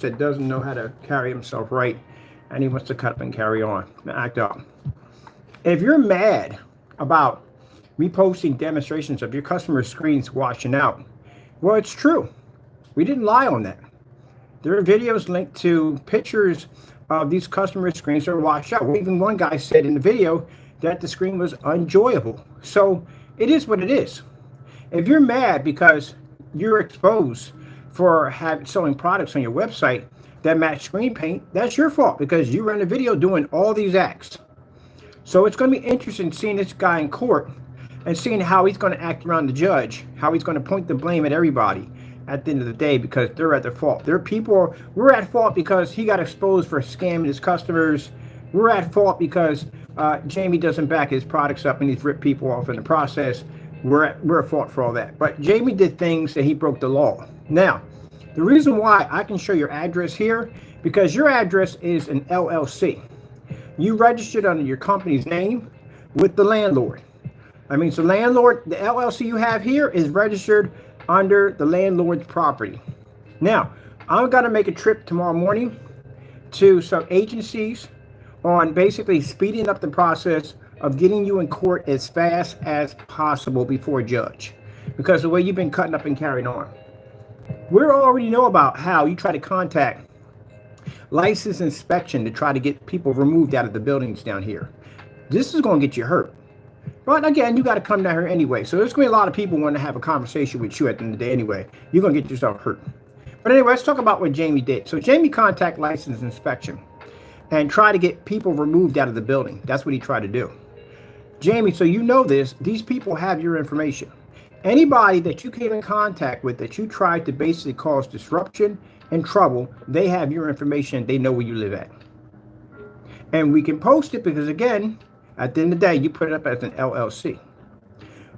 that doesn't know how to carry himself right, and he wants to cut up and carry on and act up. If you're mad about me posting demonstrations of your customer screens washing out, well, it's true. We didn't lie on that. There are videos linked to pictures of these customer screens that are washed out. Well, even one guy said in the video that the screen was unenjoyable. So it is what it is. If you're mad because you're exposed for selling products on your website that match screen paint, that's your fault because you ran a video doing all these acts. So it's going to be interesting seeing this guy in court and seeing how he's going to act around the judge, how he's going to point the blame at everybody at the end of the day because they're at the fault. We're at fault because he got exposed for scamming his customers. We're at fault because Jamie doesn't back his products up and he's ripped people off in the process. We're at fault for all that. But Jamie did things that he broke the law. Now, the reason why I can show your address here, because your address is an LLC. You registered under your company's name with the landlord. I mean, so landlord, the LLC you have here is registered under the landlord's property. Now, I'm going to make a trip tomorrow morning to some agencies on basically speeding up the process of getting you in court as fast as possible before a judge, because the way you've been cutting up and carrying on. We already know about how you try to contact license inspection to try to get people removed out of the buildings down here. This is going to get you hurt. But again, you got to come down here anyway. So there's going to be a lot of people wanting to have a conversation with you at the end of the day anyway. You're going to get yourself hurt. But anyway, let's talk about what Jamie did. So Jamie contacted license inspection and try to get people removed out of the building. That's what he tried to do. Jamie, so you know this, these people have your information. Anybody that you came in contact with that you tried to basically cause disruption and trouble, they have your information. They know where you live at. And we can post it because, again, at the end of the day, you put it up as an LLC.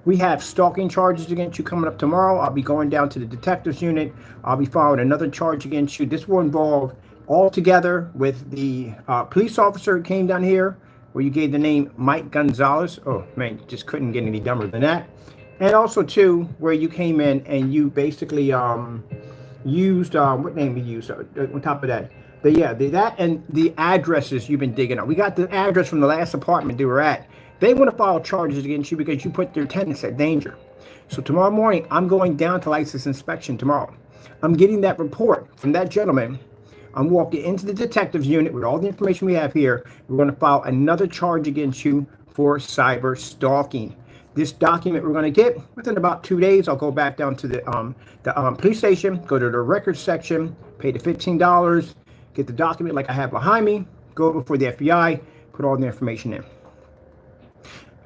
We have stalking charges against you coming up tomorrow. I'll be going down to the detectives unit. I'll be filing another charge against you. This will involve all together with the police officer who came down here, where you gave the name Mike Gonzalez. Oh, man, just couldn't get any dumber than that. And also, too, where you came in and you basically used, what name you used on top of that? That and the addresses you've been digging up. We got the address from the last apartment they were at. They want to file charges against you because you put their tenants at danger. So tomorrow morning, I'm going down to license inspection tomorrow. I'm getting that report from that gentleman. I'm walking into the detectives unit with all the information we have here. We're going to file another charge against you for cyber stalking. This document we're going to get within about 2 days. I'll go back down to the police station, go to the records section, pay the $15, get the document like I have behind me, go before the FBI, put all the information in.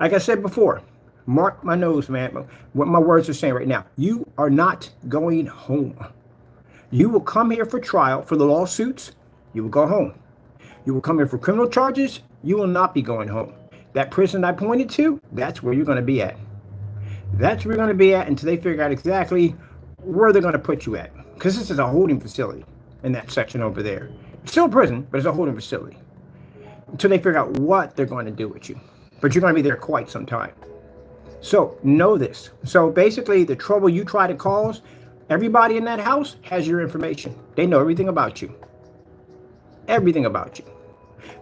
Like I said before, mark my nose, man, what my words are saying right now. You are not going home. You will come here for trial for the lawsuits. You will go home. You will come here for criminal charges. You will not be going home. That prison I pointed to, that's where you're going to be at. That's where you're going to be at until they figure out exactly where they're going to put you at. Because this is a holding facility in that section over there. It's still a prison, but it's a holding facility. Until they figure out what they're going to do with you. But you're going to be there quite some time. So know this. So basically, the trouble you try to cause, everybody in that house has your information. They know everything about you. Everything about you.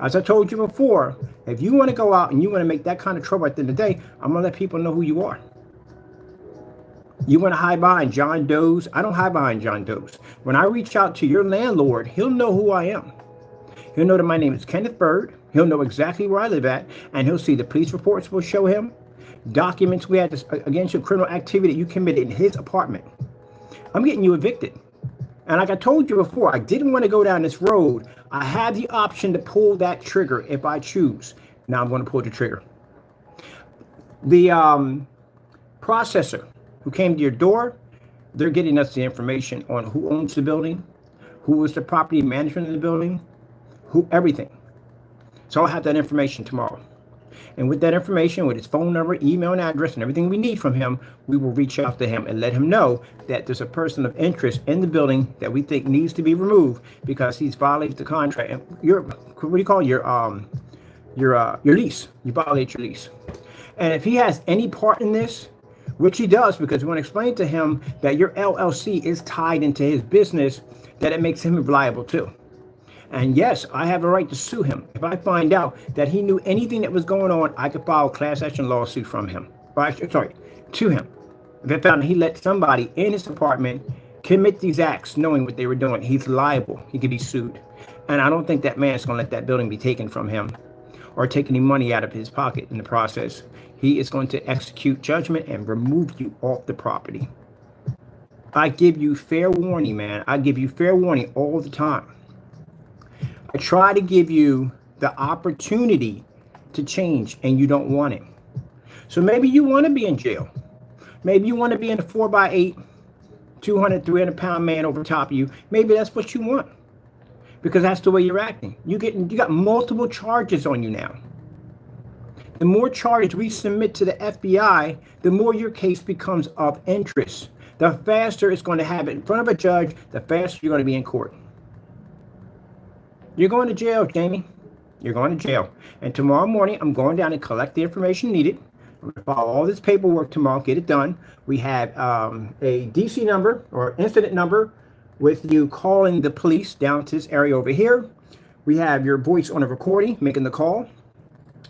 As I told you before, if you want to go out and you want to make that kind of trouble at the end of the day, I'm going to let people know who you are. You want to hide behind John Doe's? I don't hide behind John Doe's. When I reach out to your landlord, he'll know who I am. He'll know that my name is Kenneth Bird. He'll know exactly where I live at, and he'll see the police reports will show him documents we had against your criminal activity you committed in his apartment. I'm getting you evicted. And like I told you before, I didn't want to go down this road. I have the option to pull that trigger if I choose. Now I'm going to pull the trigger. The processor who came to your door, they're getting us the information on who owns the building, who is the property management of the building, everything. So I'll have that information tomorrow. And with that information, with his phone number, email, and address, and everything we need from him, we will reach out to him and let him know that there's a person of interest in the building that we think needs to be removed because he's violated the contract. And what do you call your lease? You violate your lease. And if he has any part in this, which he does, because we want to explain to him that your LLC is tied into his business, that it makes him liable too. And yes, I have a right to sue him. If I find out that he knew anything that was going on, I could file a class action lawsuit from him. To him. If I found he let somebody in his apartment commit these acts knowing what they were doing, he's liable. He could be sued. And I don't think that man's going to let that building be taken from him or take any money out of his pocket in the process. He is going to execute judgment and remove you off the property. I give you fair warning, man. I give you fair warning all the time. I try to give you the opportunity to change, and you don't want it. So maybe you want to be in jail. Maybe you want to be in a 4x8, 200, 300-pound man over top of you. Maybe that's what you want, because that's the way you're acting. You got multiple charges on you now. The more charges we submit to the FBI, the more your case becomes of interest. The faster it's going to have it in front of a judge, the faster you're going to be in court. You're going to jail, Jamie. You're going to jail. And tomorrow morning, I'm going down and collect the information needed. I'm going to file all this paperwork tomorrow, get it done. We have a DC number or incident number with you calling the police down to this area over here. We have your voice on a recording making the call.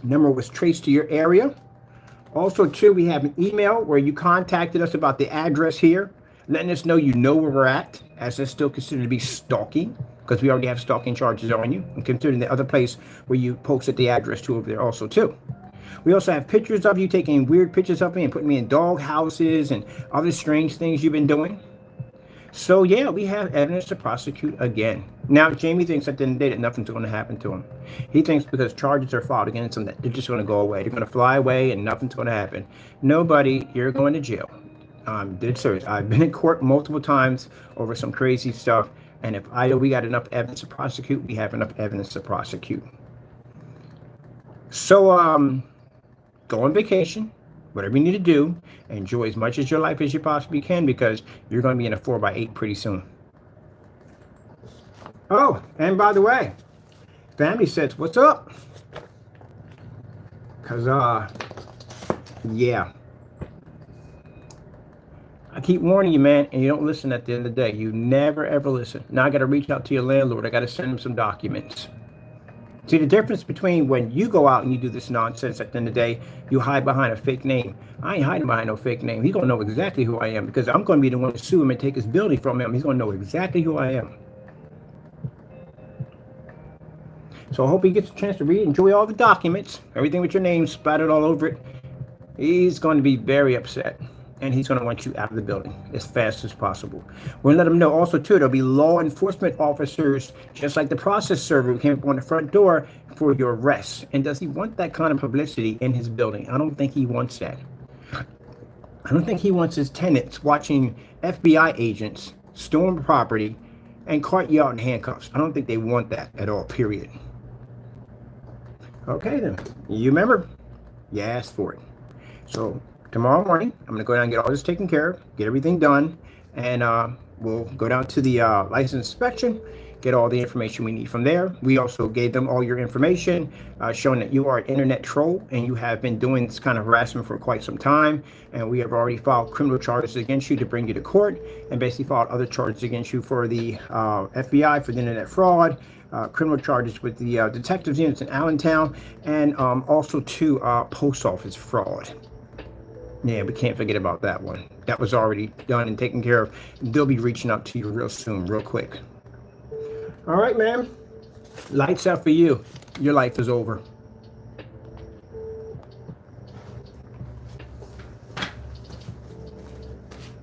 Number was traced to your area. Also, too, we have an email where you contacted us about the address here, letting us know you know where we're at, as it's still considered to be stalking, because we already have stalking charges on you, and considering the other place where you posted the address to over there also, too. We also have pictures of you taking weird pictures of me and putting me in dog houses and other strange things you've been doing. So, yeah, we have evidence to prosecute again. Now, Jamie thinks at the end of the day that nothing's going to happen to him. He thinks because charges are filed against him that they're just going to go away. They're going to fly away and nothing's going to happen. Nobody, you're going to jail. Dead serious. I've been in court multiple times over some crazy stuff. And if we got enough evidence to prosecute, we have enough evidence to prosecute. So, go on vacation, whatever you need to do. Enjoy as much of your life as you possibly can, because you're going to be in a 4x8 pretty soon. Oh, and by the way, family says, what's up? Because, yeah. I keep warning you, man, and you don't listen at the end of the day. You never, ever listen. Now I got to reach out to your landlord. I got to send him some documents. See, the difference between when you go out and you do this nonsense at the end of the day, you hide behind a fake name. I ain't hiding behind no fake name. He's going to know exactly who I am, because I'm going to be the one to sue him and take his building from him. He's going to know exactly who I am. So I hope he gets a chance to read, enjoy all the documents, everything with your name splattered all over it. He's going to be very upset. And he's going to want you out of the building as fast as possible. We're going to let him know also, too, there'll be law enforcement officers, just like the process server who came up on the front door for your arrest. And does he want that kind of publicity in his building? I don't think he wants that. I don't think he wants his tenants watching FBI agents storm property and cart you out in handcuffs. I don't think they want that at all, period. Okay, then. You remember, you asked for it. So tomorrow morning, I'm going to go down and get all this taken care of, get everything done, and we'll go down to the license inspection, get all the information we need from there. We also gave them all your information, showing that you are an internet troll and you have been doing this kind of harassment for quite some time, and we have already filed criminal charges against you to bring you to court, and basically filed other charges against you for the FBI for the internet fraud, criminal charges with the detectives units in Allentown, and also to post office fraud. Yeah, we can't forget about that one. That was already done and taken care of. They'll be reaching out to you real soon, real quick. All right, man. Lights out for you. Your life is over.